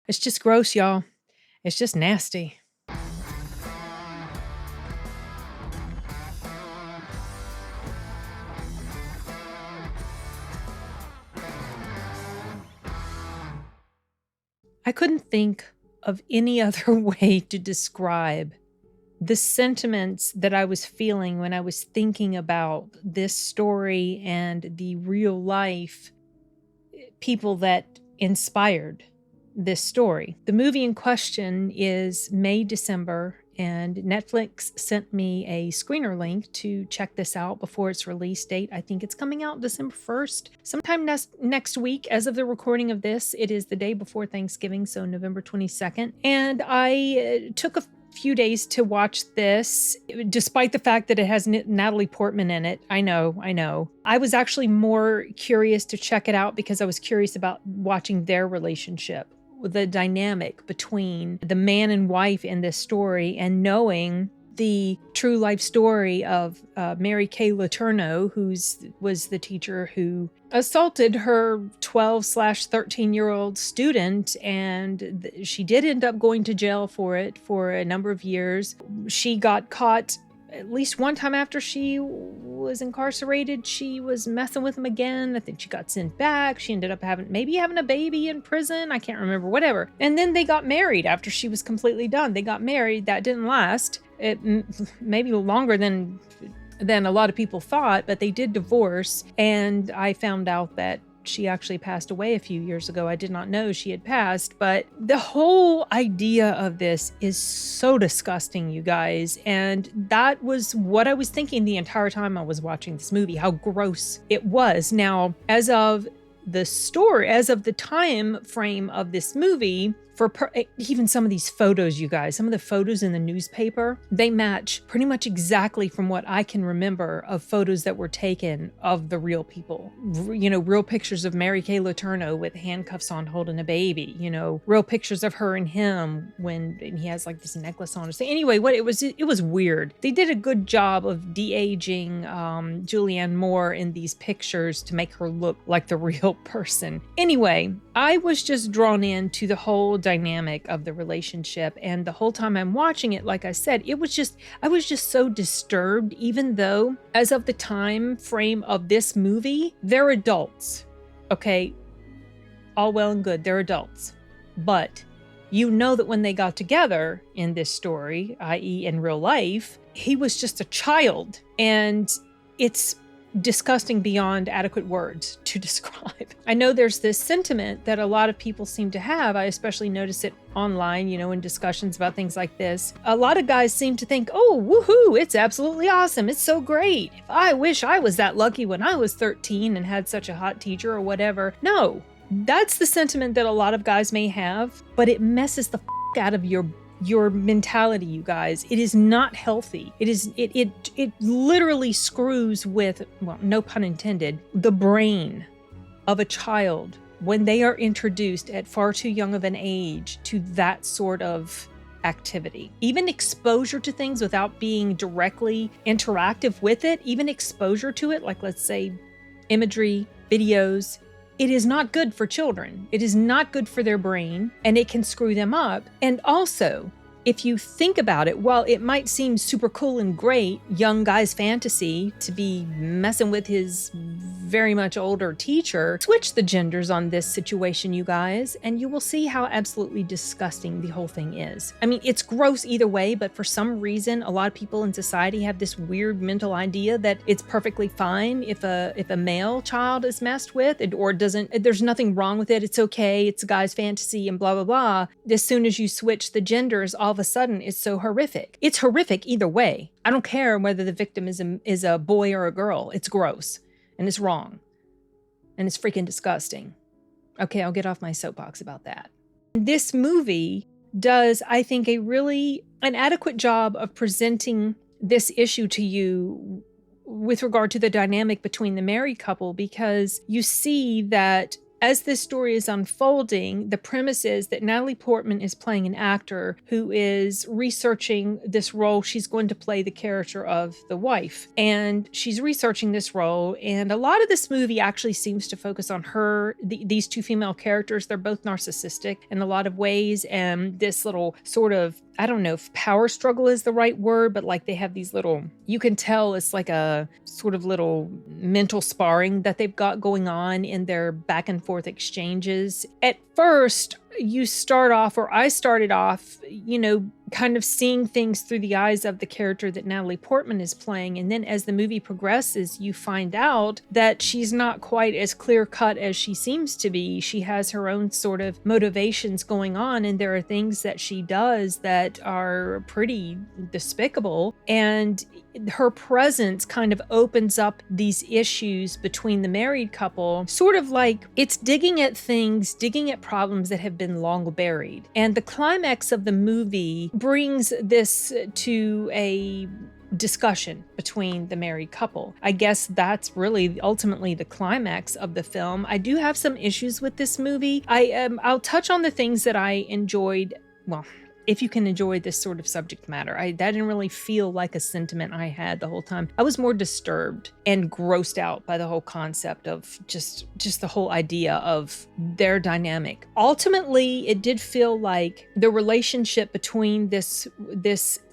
It's just gross, y'all. It's just nasty. I couldn't think of any other way to describe the sentiments that I was feeling when I was thinking about this story and the real life people that inspired this story. The movie in question is May, December, and Netflix sent me a screener link to check this out before its release date. I think it's coming out December 1st, sometime next week. As of the recording of this, it is the day before Thanksgiving, so November 22nd. And I took a few days to watch this, despite the fact that it has Natalie Portman in it. I know. I was actually more curious to check it out because I was curious about watching their relationship, the dynamic between the man and wife in this story, and knowing the true life story of Mary Kay Letourneau, who was the teacher who assaulted her 12/13-year-old student, and she did end up going to jail for it for a number of years. She got caught at least one time after she was incarcerated. She was messing with him again. I think she got sent back. She ended up having a baby in prison. I can't remember, whatever. And then they got married after she was completely done. They got married. That didn't last. It maybe longer than a lot of people thought, but they did divorce. And I found out that she actually passed away a few years ago. I did not know she had passed, but the whole idea of this is so disgusting, you guys. And that was what I was thinking the entire time I was watching this movie, how gross it was. Now, as of the time frame of this movie, even some of these photos, you guys, some of the photos in the newspaper, they match pretty much exactly from what I can remember of photos that were taken of the real people. Real pictures of Mary Kay Letourneau with handcuffs on holding a baby, real pictures of her and him when he has like this necklace on. So anyway, it was weird. They did a good job of de-aging Julianne Moore in these pictures to make her look like the real person. Anyway, I was just drawn into the whole dynamic of the relationship, and the whole time I'm watching it, like I said, I was just so disturbed, even though as of the time frame of this movie, they're adults. Okay, all well and good, they're adults, but that when they got together in this story, i.e. in real life, he was just a child, and it's disgusting beyond adequate words to describe. I know there's this sentiment that a lot of people seem to have. I especially notice it online, in discussions about things like this. A lot of guys seem to think, oh, woohoo, it's absolutely awesome. It's so great. I wish I was that lucky when I was 13 and had such a hot teacher or whatever. No, that's the sentiment that a lot of guys may have, but it messes the out of your mentality, you guys. It is not healthy. It literally screws with, well, no pun intended, the brain of a child when they are introduced at far too young of an age to that sort of activity. Even exposure to things without being directly interactive with it, even exposure to it, like let's say imagery, videos, it is not good for children. It is not good for their brain, and it can screw them up. And also, if you think about it, while it might seem super cool and great, young guy's fantasy to be messing with his very much older teacher, switch the genders on this situation, you guys, and you will see how absolutely disgusting the whole thing is. I mean, it's gross either way, but for some reason, a lot of people in society have this weird mental idea that it's perfectly fine if a male child is messed with, or doesn't, there's nothing wrong with it, it's okay, it's a guy's fantasy and blah, blah, blah. As soon as you switch the genders, all of a sudden it's so horrific. It's horrific either way. I don't care whether the victim is a boy or a girl. It's gross and it's wrong and it's freaking disgusting. Okay, I'll get off my soapbox about that. This movie does, I think, an adequate job of presenting this issue to you with regard to the dynamic between the married couple, because you see that as this story is unfolding, the premise is that Natalie Portman is playing an actor who is researching this role. She's going to play the character of the wife, and she's researching this role. And a lot of this movie actually seems to focus on these two female characters. They're both narcissistic in a lot of ways, and this little sort of, I don't know if power struggle is the right word, but like they have these little, you can tell it's like a sort of little mental sparring that they've got going on in their back and forth exchanges. At first, I started off, kind of seeing things through the eyes of the character that Natalie Portman is playing. And then as the movie progresses, you find out that she's not quite as clear-cut as she seems to be. She has her own sort of motivations going on, and there are things that she does that are pretty despicable. And her presence kind of opens up these issues between the married couple, sort of like it's digging at problems that have been long buried. And the climax of the movie brings this to a discussion between the married couple. I guess that's really ultimately the climax of the film. I do have some issues with this movie. I'll touch on the things that I enjoyed. Well, if you can enjoy this sort of subject matter. That didn't really feel like a sentiment I had the whole time. I was more disturbed and grossed out by the whole concept of just the whole idea of their dynamic. Ultimately, it did feel like the relationship between this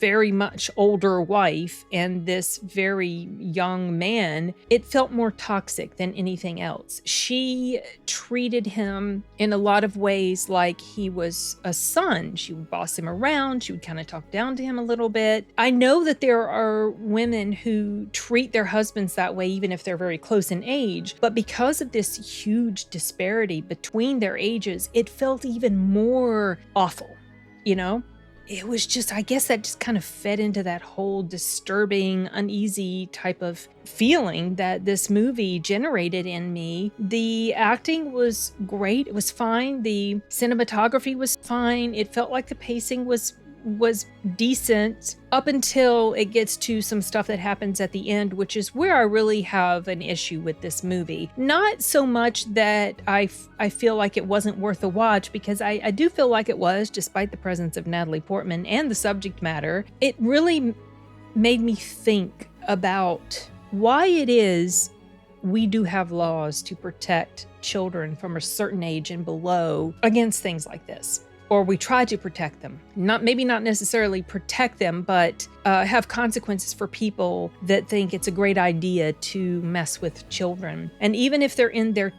very much older wife and this very young man, it felt more toxic than anything else. She treated him in a lot of ways like he was a son. She would boss him around. She would kind of talk down to him a little bit. I know that there are women who treat their husbands that way, even if they're very close in age. But because of this huge disparity between their ages, it felt even more awful, It was just, I guess that just kind of fed into that whole disturbing, uneasy type of feeling that this movie generated in me. The acting was great. It was fine. The cinematography was fine. It felt like the pacing was decent up until it gets to some stuff that happens at the end, which is where I really have an issue with this movie. Not so much that I feel like it wasn't worth a watch, because I do feel like it was, despite the presence of Natalie Portman and the subject matter. It really made me think about why it is we do have laws to protect children from a certain age and below against things like this. Or we try to protect them. Maybe not necessarily protect them, but have consequences for people that think it's a great idea to mess with children. And even if they're in their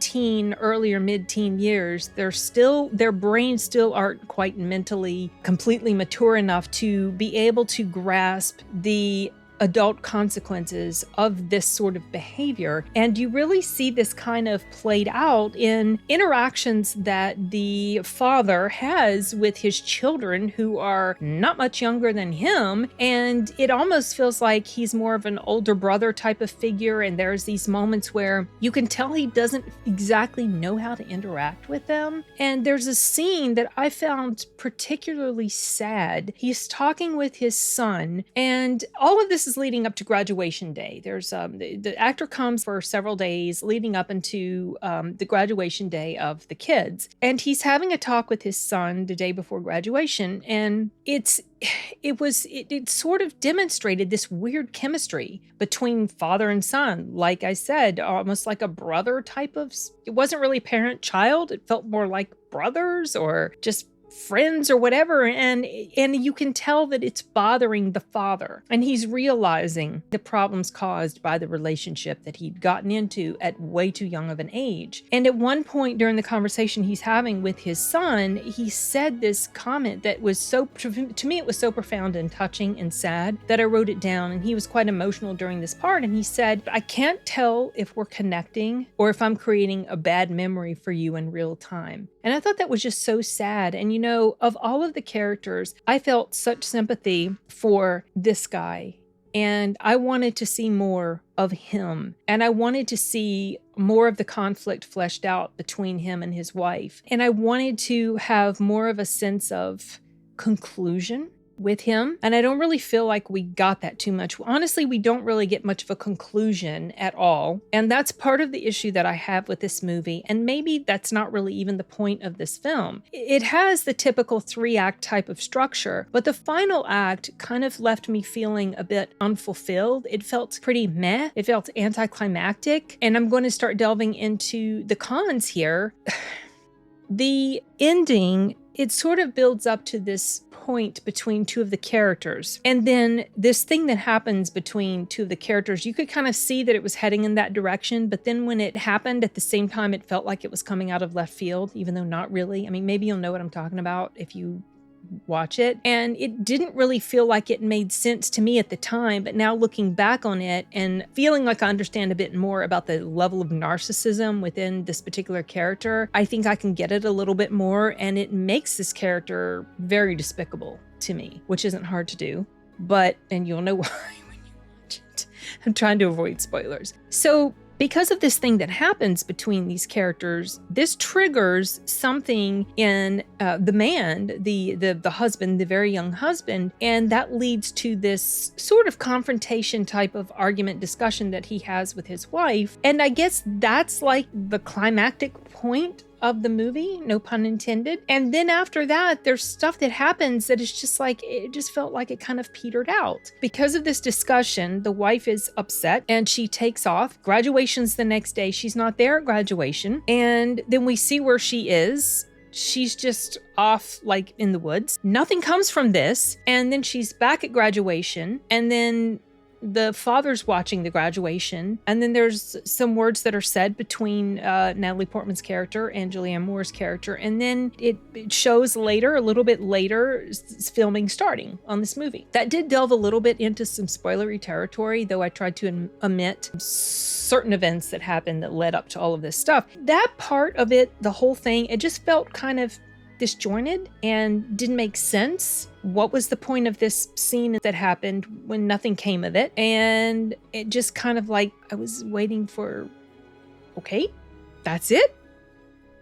early or mid-teen years, their brains still aren't quite mentally completely mature enough to be able to grasp the adult consequences of this sort of behavior. And you really see this kind of played out in interactions that the father has with his children, who are not much younger than him. And it almost feels like he's more of an older brother type of figure. And there's these moments where you can tell he doesn't exactly know how to interact with them. And there's a scene that I found particularly sad. He's talking with his son, and all of this is leading up to graduation day. There's the actor comes for several days leading up into the graduation day of the kids, and he's having a talk with his son the day before graduation, and it sort of demonstrated this weird chemistry between father and son. Like I said, almost like a brother type of. It wasn't really parent-child. It felt more like brothers or just friends or whatever, and you can tell that it's bothering the father, and he's realizing the problems caused by the relationship that he'd gotten into at way too young of an age. And at one point during the conversation he's having with his son, he said this comment that was to me it was so profound and touching and sad that I wrote it down, and he was quite emotional during this part, and he said, "I can't tell if we're connecting or if I'm creating a bad memory for you in real time." And I thought that was just so sad. And of all of the characters, I felt such sympathy for this guy. And I wanted to see more of him. And I wanted to see more of the conflict fleshed out between him and his wife. And I wanted to have more of a sense of conclusion with him. And I don't really feel like we got that too much. Honestly, we don't really get much of a conclusion at all. And that's part of the issue that I have with this movie. And maybe that's not really even the point of this film. It has the typical 3-act type of structure, but the final act kind of left me feeling a bit unfulfilled. It felt pretty meh. It felt anticlimactic. And I'm going to start delving into the cons here. The ending, it sort of builds up to this point between two of the characters. And then this thing that happens between two of the characters, you could kind of see that it was heading in that direction. But then when it happened at the same time, it felt like it was coming out of left field, even though not really. I mean, maybe you'll know what I'm talking about if you watch it. And it didn't really feel like it made sense to me at the time, but now looking back on it and feeling like I understand a bit more about the level of narcissism within this particular character, I think I can get it a little bit more, and it makes this character very despicable to me, which isn't hard to do, and you'll know why when you watch it. I'm trying to avoid spoilers. So because of this thing that happens between these characters, this triggers something in the man, the husband, the very young husband, and that leads to this sort of confrontation type of argument discussion that he has with his wife. And I guess that's like the climactic point of the movie, no pun intended. And then after that, there's stuff that happens that is just like, it just felt like it kind of petered out. Because of this discussion, the wife is upset and she takes off. Graduation's the next day. She's not there at graduation. And then we see where she is. She's just off like in the woods. Nothing comes from this. And then she's back at graduation. And then the father's watching the graduation, and then there's some words that are said between Natalie Portman's character and Julianne Moore's character, and then it shows later, a little bit later, filming starting on this movie. That did delve a little bit into some spoilery territory, though I tried to omit certain events that happened that led up to all of this stuff. That part of it, the whole thing, it just felt kind of disjointed and didn't make sense. What was the point of this scene that happened when nothing came of it? And it just kind of like, I was waiting for, okay, that's it?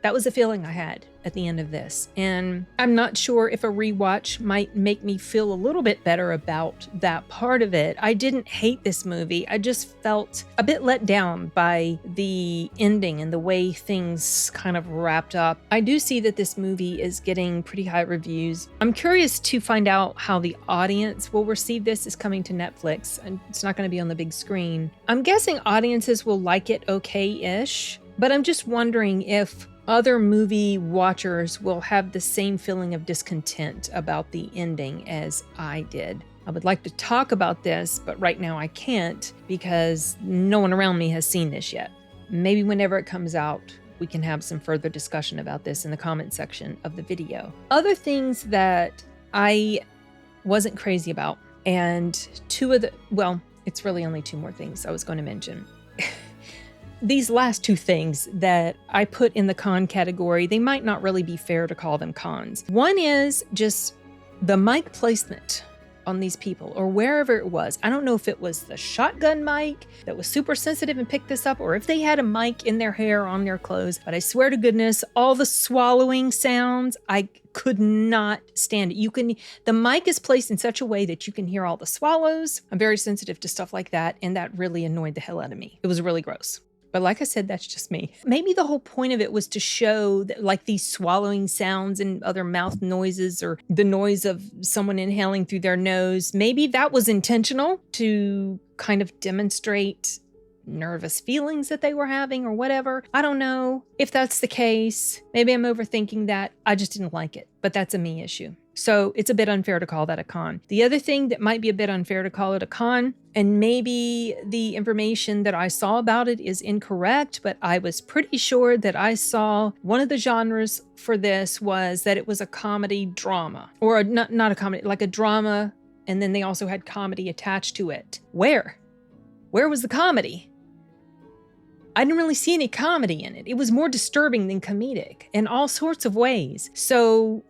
That was the feeling I had at the end of this. And I'm not sure if a rewatch might make me feel a little bit better about that part of it. I didn't hate this movie. I just felt a bit let down by the ending and the way things kind of wrapped up. I do see that this movie is getting pretty high reviews. I'm curious to find out how the audience will receive this. It's coming to Netflix, and it's not going to be on the big screen. I'm guessing audiences will like it okay-ish, but I'm just wondering if other movie watchers will have the same feeling of discontent about the ending as I did. I would like to talk about this, but right now I can't because no one around me has seen this yet. Maybe whenever it comes out, we can have some further discussion about this in the comment section of the video. Other things that I wasn't crazy about, and it's really only 2 more things I was going to mention. These last 2 things that I put in the con category, they might not really be fair to call them cons. One is just the mic placement on these people, or wherever it was. I don't know if it was the shotgun mic that was super sensitive and picked this up, or if they had a mic in their hair, on their clothes. But I swear to goodness, all the swallowing sounds, I could not stand it. The mic is placed in such a way that you can hear all the swallows. I'm very sensitive to stuff like that, and that really annoyed the hell out of me. It was really gross. But like I said, that's just me. Maybe the whole point of it was to show that, like, these swallowing sounds and other mouth noises, or the noise of someone inhaling through their nose. Maybe that was intentional to kind of demonstrate nervous feelings that they were having or whatever. I don't know if that's the case. Maybe I'm overthinking that. I just didn't like it, but that's a me issue. So it's a bit unfair to call that a con. The other thing that might be a bit unfair to call it a con, and maybe the information that I saw about it is incorrect, but I was pretty sure that I saw one of the genres for this was that it was a comedy drama, or not a comedy, like a drama, and then they also had comedy attached to it. Where was the comedy? I didn't really see any comedy in it. It was more disturbing than comedic in all sorts of ways. So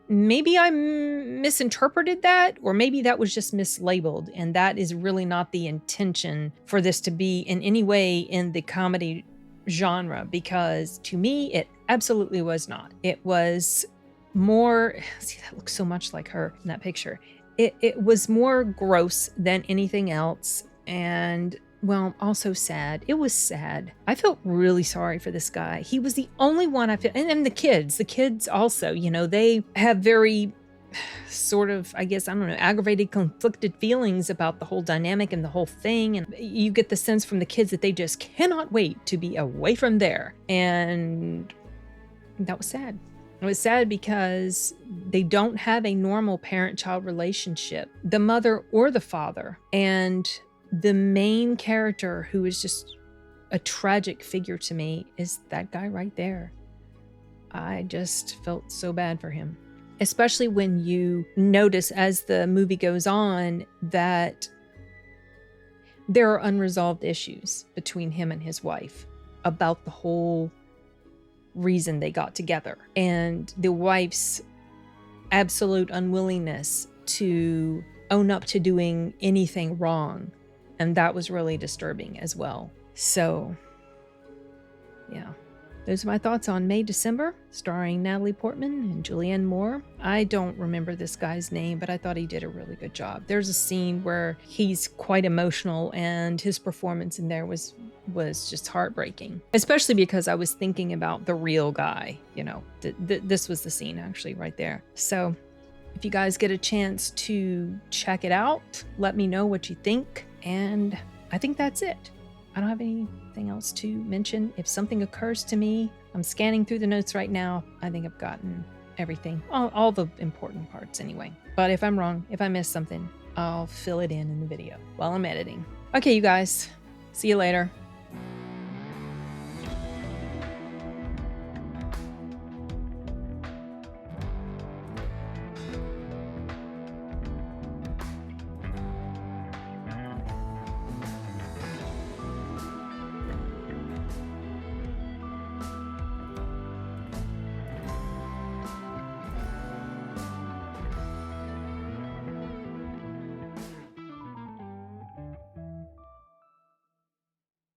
maybe I misinterpreted that, or maybe that was just mislabeled, and that is really not the intention for this to be in any way in the comedy genre, because to me, it absolutely was not. It was more, see, that looks so much like her in that picture. it was more gross than anything else. And well, also sad. It was sad. I felt really sorry for this guy. He was the only one I feel, and then the kids also, you know, they have very sort of, I guess, I don't know, aggravated, conflicted feelings about the whole dynamic and the whole thing. And you get the sense from the kids that they just cannot wait to be away from there. And that was sad. It was sad because they don't have a normal parent-child relationship, the mother or the father. And the main character, who is just a tragic figure to me, is that guy right there. I just felt so bad for him, especially when you notice as the movie goes on that there are unresolved issues between him and his wife about the whole reason they got together, and the wife's absolute unwillingness to own up to doing anything wrong. And that was really disturbing as well. So, yeah. Those are my thoughts on May December, starring Natalie Portman and Julianne Moore. I don't remember this guy's name, but I thought he did a really good job. There's a scene where he's quite emotional, and his performance in there was just heartbreaking. Especially because I was thinking about the real guy, you know. This was the scene actually right there. So, if you guys get a chance to check it out, let me know what you think. And I think that's it. I don't have anything else to mention. If something occurs to me, I'm scanning through the notes right now. I think I've gotten everything, all the important parts anyway. But if I'm wrong, if I missed something, I'll fill it in the video while I'm editing. Okay, you guys, see you later.